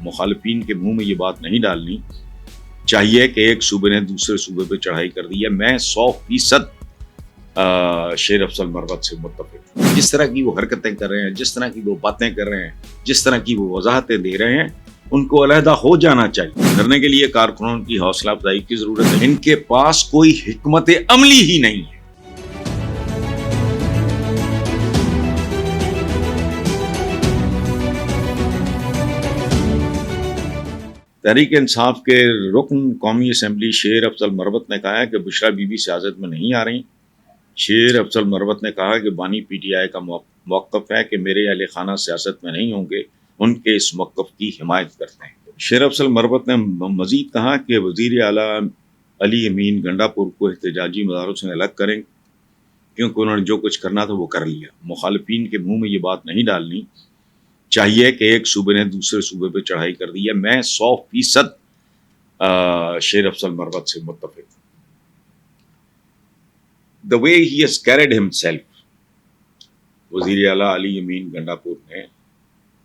مخالفین کے منہ میں یہ بات نہیں ڈالنی چاہیے کہ ایک صوبے نے دوسرے صوبے پہ چڑھائی کر دی ہے. میں 100% شیر افضل مروت سے متفق. جس طرح کی وہ حرکتیں کر رہے ہیں, جس طرح کی وہ باتیں کر رہے ہیں, جس طرح کی وہ وضاحتیں دے رہے ہیں, ان کو علیحدہ ہو جانا چاہیے. کرنے کے لیے کارکنوں کی حوصلہ افزائی کی ضرورت ہے. ان کے پاس کوئی حکمت عملی ہی نہیں ہے. تحریک انصاف کے رکن قومی اسمبلی شیر افضل مروت نے کہا ہے کہ بشرا بی بی سیاست میں نہیں آ رہی. شیر افضل مروت نے کہا کہ بانی پی ٹی آئی کا موقف ہے کہ میرے اہل خانہ سیاست میں نہیں ہوں گے, ان کے اس موقف کی حمایت کرتے ہیں. شیر افضل مروت نے مزید کہا کہ وزیر اعلیٰ علی امین گنڈا پور کو احتجاجی مظاہروں سے الگ کریں کیونکہ انہوں نے جو کچھ کرنا تھا وہ کر لیا. مخالفین کے منہ میں یہ بات نہیں ڈالنی چاہیے کہ ایک صوبے نے دوسرے صوبے پہ چڑھائی کر دی ہے. میں 100% شیر افضل مروت سے متفق. The way he has carried himself, وزیر اعلیٰ علی امین گنڈا پور نے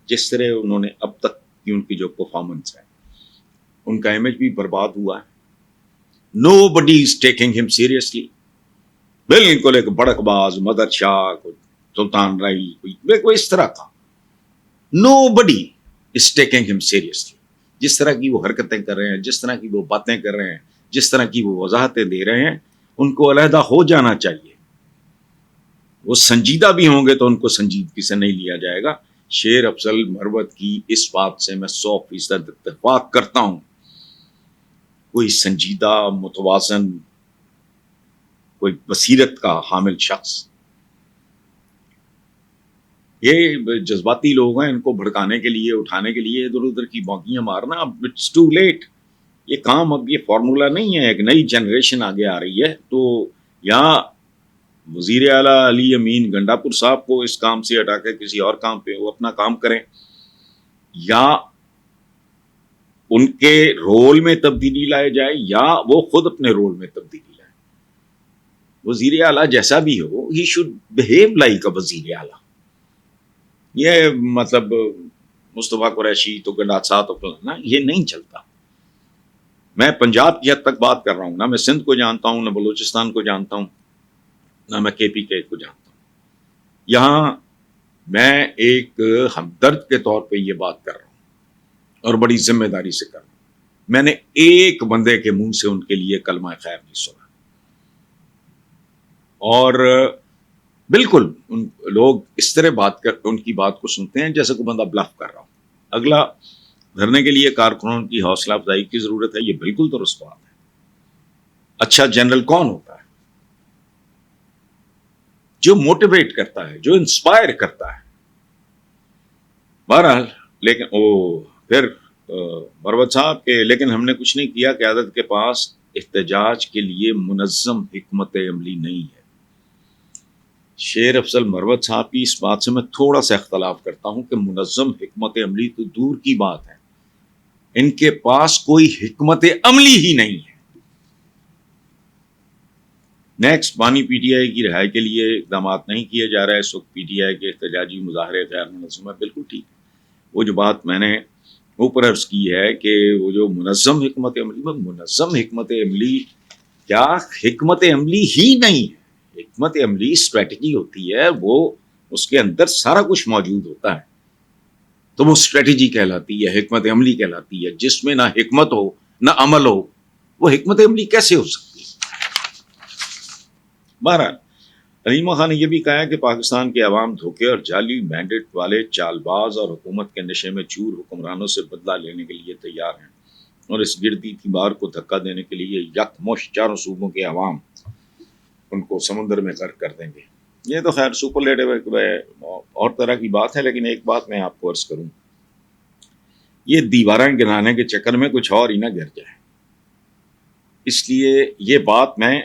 جس طرح انہوں نے اب تک کی ان کی جو پرفارمنس ہے, ان کا امیج بھی برباد ہوا ہے. Nobody is taking him seriously. بالکل ایک بڑک باز مدر شاہ, کوئی سلطان رائی, کوئی اس طرح کا. Nobody is taking him seriously. جس طرح کی وہ حرکتیں کر رہے ہیں, جس طرح کی وہ باتیں کر رہے ہیں, جس طرح کی وہ وضاحتیں دے رہے ہیں, ان کو علیحدہ ہو جانا چاہیے. وہ سنجیدہ بھی ہوں گے تو ان کو سنجیدگی سے نہیں لیا جائے گا. شیر افضل مروت کی اس بات سے میں 100% اتفاق کرتا ہوں. کوئی سنجیدہ, متوازن, کوئی بصیرت کا حامل شخص. یہ جذباتی لوگ ہیں, ان کو بھڑکانے کے لیے, اٹھانے کے لیے ادھر ادھر کی بونکیاں مارنا, اب اٹس ٹو لیٹ. یہ کام اب یہ فارمولا نہیں ہے. ایک نئی جنریشن آگے آ رہی ہے, تو یہاں وزیر اعلیٰ علی امین گنڈا پور صاحب کو اس کام سے ہٹا کے کسی اور کام پہ وہ اپنا کام کریں, یا ان کے رول میں تبدیلی لائے جائے, یا وہ خود اپنے رول میں تبدیلی لائے. وزیر اعلیٰ جیسا بھی ہو, he should behave like a وزیر اعلیٰ. یہ مطلب مصطفیٰ قریشی تو گنڈاسا تو نا, یہ نہیں چلتا. میں پنجاب کی حد تک بات کر رہا ہوں, نہ میں سندھ کو جانتا ہوں, نہ بلوچستان کو جانتا ہوں, نہ میں کے پی کے کو جانتا ہوں. یہاں میں ایک ہمدرد کے طور پہ یہ بات کر رہا ہوں اور بڑی ذمہ داری سے کر رہا ہوں. میں نے ایک بندے کے منہ سے ان کے لیے کلمہ خیر نہیں سنا. اور بالکل ان لوگ اس طرح بات کر ان کی بات کو سنتے ہیں جیسے کوئی بندہ بلف کر رہا ہو. اگلا, دھرنے کے لیے کارکنوں کی حوصلہ افزائی کی ضرورت ہے. یہ بالکل درست بات ہے. اچھا جنرل کون ہوتا ہے؟ جو موٹیویٹ کرتا ہے, جو انسپائر کرتا ہے. بہرحال لیکن پھر مروت صاحب کے لیکن ہم نے کچھ نہیں کیا. قیادت کے پاس احتجاج کے لیے منظم حکمت عملی نہیں ہے. شیر افضل مروت صاحب کی اس بات سے میں تھوڑا سا اختلاف کرتا ہوں کہ منظم حکمت عملی تو دور کی بات ہے, ان کے پاس کوئی حکمت عملی ہی نہیں ہے. نیکسٹ, بانی پی ٹی آئی کی رہائی کے لیے اقدامات نہیں کیے جا رہے. اس وقت پی ٹی آئی کے احتجاجی مظاہرے غیر منظم ہے. بالکل ٹھیک ہے. وہ جو بات میں نے اوپر عرض کی ہے کہ وہ جو منظم حکمت عملی, میں منظم حکمت عملی کیا, حکمت عملی ہی نہیں ہے. حکمت عملی اسٹریٹجی ہوتی ہے, وہ اس کے اندر سارا کچھ موجود ہوتا ہے, تو وہ اسٹریٹجی کہلاتی ہے, حکمت عملی کہلاتی ہے. جس میں نہ حکمت ہو نہ عمل ہو, وہ حکمت عملی کیسے ہو سکتی ہے؟ بہرحال علیمہ خان نے یہ بھی کہا کہ پاکستان کے عوام دھوکے اور جعلی مینڈیٹ والے چال باز اور حکومت کے نشے میں چور حکمرانوں سے بدلہ لینے کے لیے تیار ہیں, اور اس گردی تیمار کو دھکا دینے کے لیے یکمشت چاروں صوبوں کے عوام ان کو سمندر میں غرق کر دیں گے. یہ تو خیر سپرلیٹو اور طرح کی بات ہے, لیکن ایک بات میں آپ کو عرض کروں, یہ دیواریں گرانے کے چکر میں کچھ اور ہی نہ گر جائے. اس لیے یہ بات میں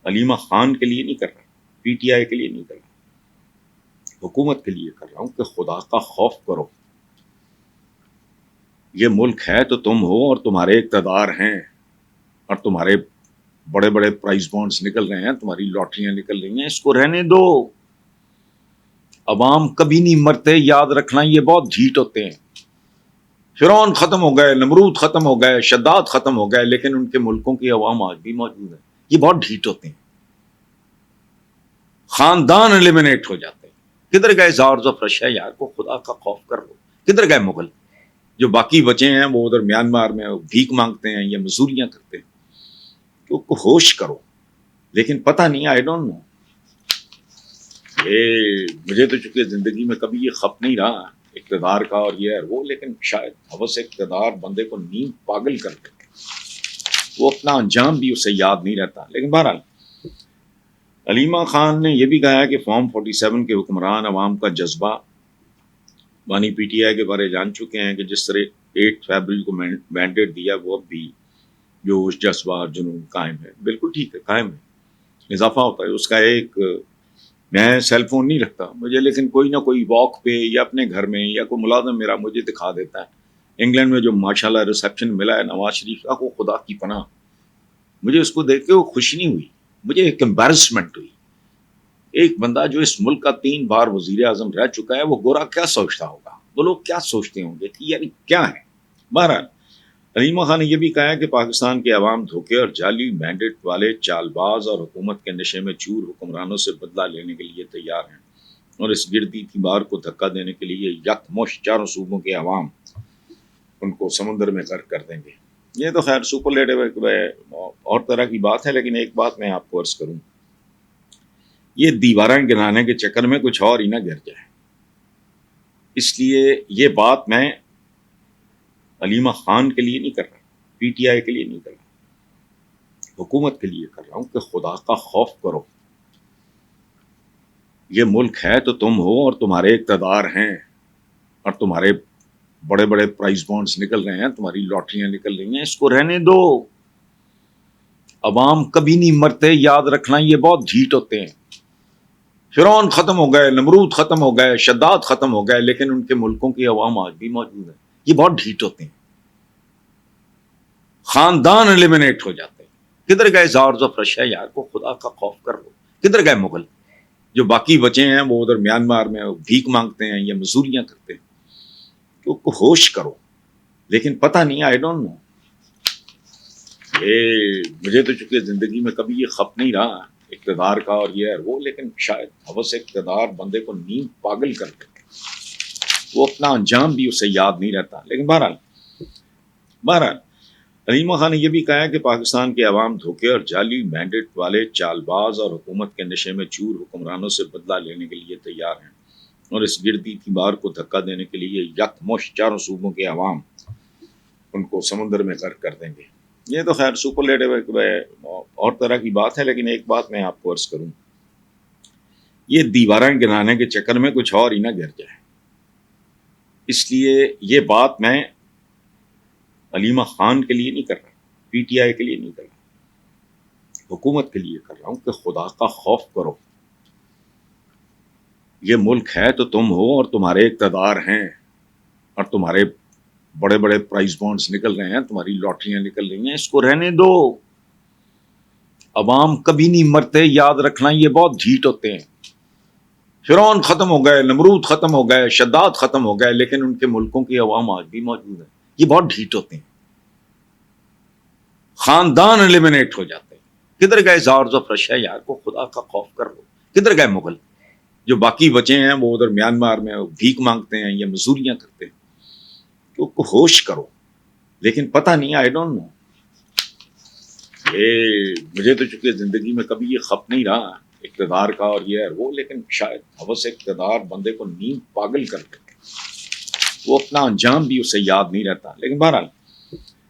علیمہ خان کے لیے نہیں کر رہا, پی ٹی آئی کے لیے نہیں کر رہا, حکومت کے لیے کر رہا ہوں کہ خدا کا خوف کرو. یہ ملک ہے تو تم ہو, اور تمہارے اقتدار ہیں, اور تمہارے بڑے بڑے پرائز بانڈز نکل رہے ہیں, تمہاری لاٹریاں نکل رہی ہیں. اس کو رہنے دو. عوام کبھی نہیں مرتے, یاد رکھنا, یہ بہت ڈھیٹ ہوتے ہیں. فرعون ختم ہو گئے، نمرود ختم ہو گئے، شداد ختم ہو گئے، لیکن ان کے ملکوں کی عوام آج بھی موجود ہے. یہ بہت ڈھیٹ ہوتے ہیں، خاندان ایلیمنیٹ ہو جاتے ہیں. کدھر گئے زارز آف رشیا؟ یار کو خدا کا خوف کر لو. کدھر گئے مغل؟ جو باقی بچے ہیں وہ ادھر میانمار میں بھیک مانگتے ہیں یا مزدوریاں کرتے ہیں. تو ہوش کرو. لیکن پتہ نہیں، آئی ڈونٹ نو، یہ مجھے تو چونکہ زندگی میں کبھی یہ خپ نہیں رہا اقتدار کا اور یہ ہے وہ، لیکن شاید ہوس اقتدار بندے کو نیند پاگل کر دیتے، وہ اپنا انجام بھی اسے یاد نہیں رہتا. لیکن بہرحال علیمہ خان نے یہ بھی کہا ہے کہ فارم 47 کے حکمران عوام کا جذبہ بانی پی ٹی آئی کے بارے جان چکے ہیں کہ جس طرح 8 فیبرری کو مینڈیٹ دیا وہ اب بھی جوش جذبہ اور جنون قائم ہے. بالکل ٹھیک ہے، قائم ہے، اضافہ ہوتا ہے اس کا. ایک میں سیل فون نہیں رکھتا مجھے، لیکن کوئی نہ کوئی واک پہ یا اپنے گھر میں یا کوئی ملازم میرا مجھے دکھا دیتا ہے انگلینڈ میں جو ماشاءاللہ ریسیپشن ملا ہے نواز شریف کا، وہ خدا کی پناہ. مجھے اس کو دیکھ کے وہ خوشی نہیں ہوئی، مجھے ایک امبیرسمنٹ ہوئی. ایک بندہ جو اس ملک کا 3 بار وزیر اعظم رہ چکا ہے، وہ گورا کیا سوچتا ہوگا، وہ لوگ کیا سوچتے ہوں گے کہ یعنی کیا ہے. بہرحال علیمہ خان نے یہ بھی کہا ہے کہ پاکستان کے عوام دھوکے اور جعلی مینڈیٹ والے چال باز اور حکومت کے نشے میں چور حکمرانوں سے بدلہ لینے کے لیے تیار ہیں، اور اس گردی تیمار کو دھکا دینے کے لیے یکمشت چاروں صوبوں کے عوام ان کو سمندر میں غرق کر دیں گے. یہ تو خیر سپرلیٹو اور طرح کی بات ہے، لیکن ایک بات میں آپ کو عرض کروں، یہ دیواریں گرانے کے چکر میں کچھ اور ہی نہ گر جائے. اس لیے یہ بات میں علیمہ خان کے لیے نہیں کر رہا، پی ٹی آئی کے لیے نہیں کر رہا، حکومت کے لیے کر رہا ہوں کہ خدا کا خوف کرو. یہ ملک ہے تو تم ہو، اور تمہارے اقتدار ہیں، اور تمہارے بڑے بڑے پرائز بانڈز نکل رہے ہیں، تمہاری لاٹریاں نکل رہی ہیں. اس کو رہنے دو. عوام کبھی نہیں مرتے، یاد رکھنا، یہ بہت ڈھیٹ ہوتے ہیں. فرعون ختم ہو گئے، نمرود ختم ہو گئے، شداد ختم ہو گئے، لیکن ان کے ملکوں کی عوام آج بھی موجود ہے. یہ بہت ڈھیٹ ہوتے ہیں، خاندان ایلیمنیٹ ہو جاتے ہیں. کدھر گئے زارز آف رشیا؟ یار کو خدا کا خوف کر لو. کدھر گئے مغل؟ جو باقی بچے ہیں وہ ادھر میانمار میں بھیک مانگتے ہیں یا مزدوریاں کرتے ہیں. تو ہوش کرو. لیکن پتہ نہیں، آئی ڈونٹ نو، یہ مجھے تو چونکہ زندگی میں کبھی یہ خپ نہیں رہا اقتدار کا اور یہ ہے وہ، لیکن شاید ہوس اقتدار بندے کو نیند پاگل کر دیتے، وہ اپنا انجام بھی اسے یاد نہیں رہتا. لیکن بہرحال علیمہ خان نے یہ بھی کہا ہے کہ پاکستان کے عوام دھوکے اور جعلی مینڈیٹ والے چال باز اور حکومت کے نشے میں چور حکمرانوں سے بدلہ لینے کے لیے تیار ہیں، اور اس گردی تیمار کو دھکا دینے کے لیے یکمشت چاروں صوبوں کے عوام ان کو سمندر میں غرق کر دیں گے. یہ تو خیر سپرلیٹو اور طرح کی بات ہے، لیکن ایک بات میں آپ کو عرض کروں، یہ دیواریں گرانے کے چکر میں کچھ اور ہی نہ گر جائے. اس لیے یہ بات میں علیمہ خان کے لیے نہیں کر رہا، پی ٹی آئی کے لیے نہیں کر رہا، حکومت کے لیے کر رہا ہوں کہ خدا کا خوف کرو. یہ ملک ہے تو تم ہو، اور تمہارے اقتدار ہیں، اور تمہارے بڑے بڑے پرائز بانڈز نکل رہے ہیں، تمہاری لاٹریاں نکل رہی ہیں. اس کو رہنے دو. عوام کبھی نہیں مرتے، یاد رکھنا، یہ بہت ڈھیٹ ہوتے ہیں. فرعون ختم ہو گئے، نمرود ختم ہو گئے، شداد ختم ہو گئے، لیکن ان کے ملکوں کی عوام آج بھی موجود ہے. یہ بہت ڈھیٹ ہوتے ہیں، خاندان ایلیمنیٹ ہو جاتے ہیں. کدھر گئے زارز آف رشیا؟ یار کو خدا کا خوف کر لو. کدھر گئے مغل؟ جو باقی بچے ہیں وہ ادھر میانمار میں بھیک مانگتے ہیں یا مزدوریاں کرتے ہیں. تو ہوش کرو. لیکن پتہ نہیں، آئی ڈونٹ نو، یہ مجھے تو چونکہ زندگی میں کبھی یہ خپ نہیں رہا اقتدار کا اور یہ ہے وہ، لیکن شاید ہوس اقتدار بندے کو نیند پاگل کر دیتے، وہ اپنا انجام بھی اسے یاد نہیں رہتا. لیکن بہرحال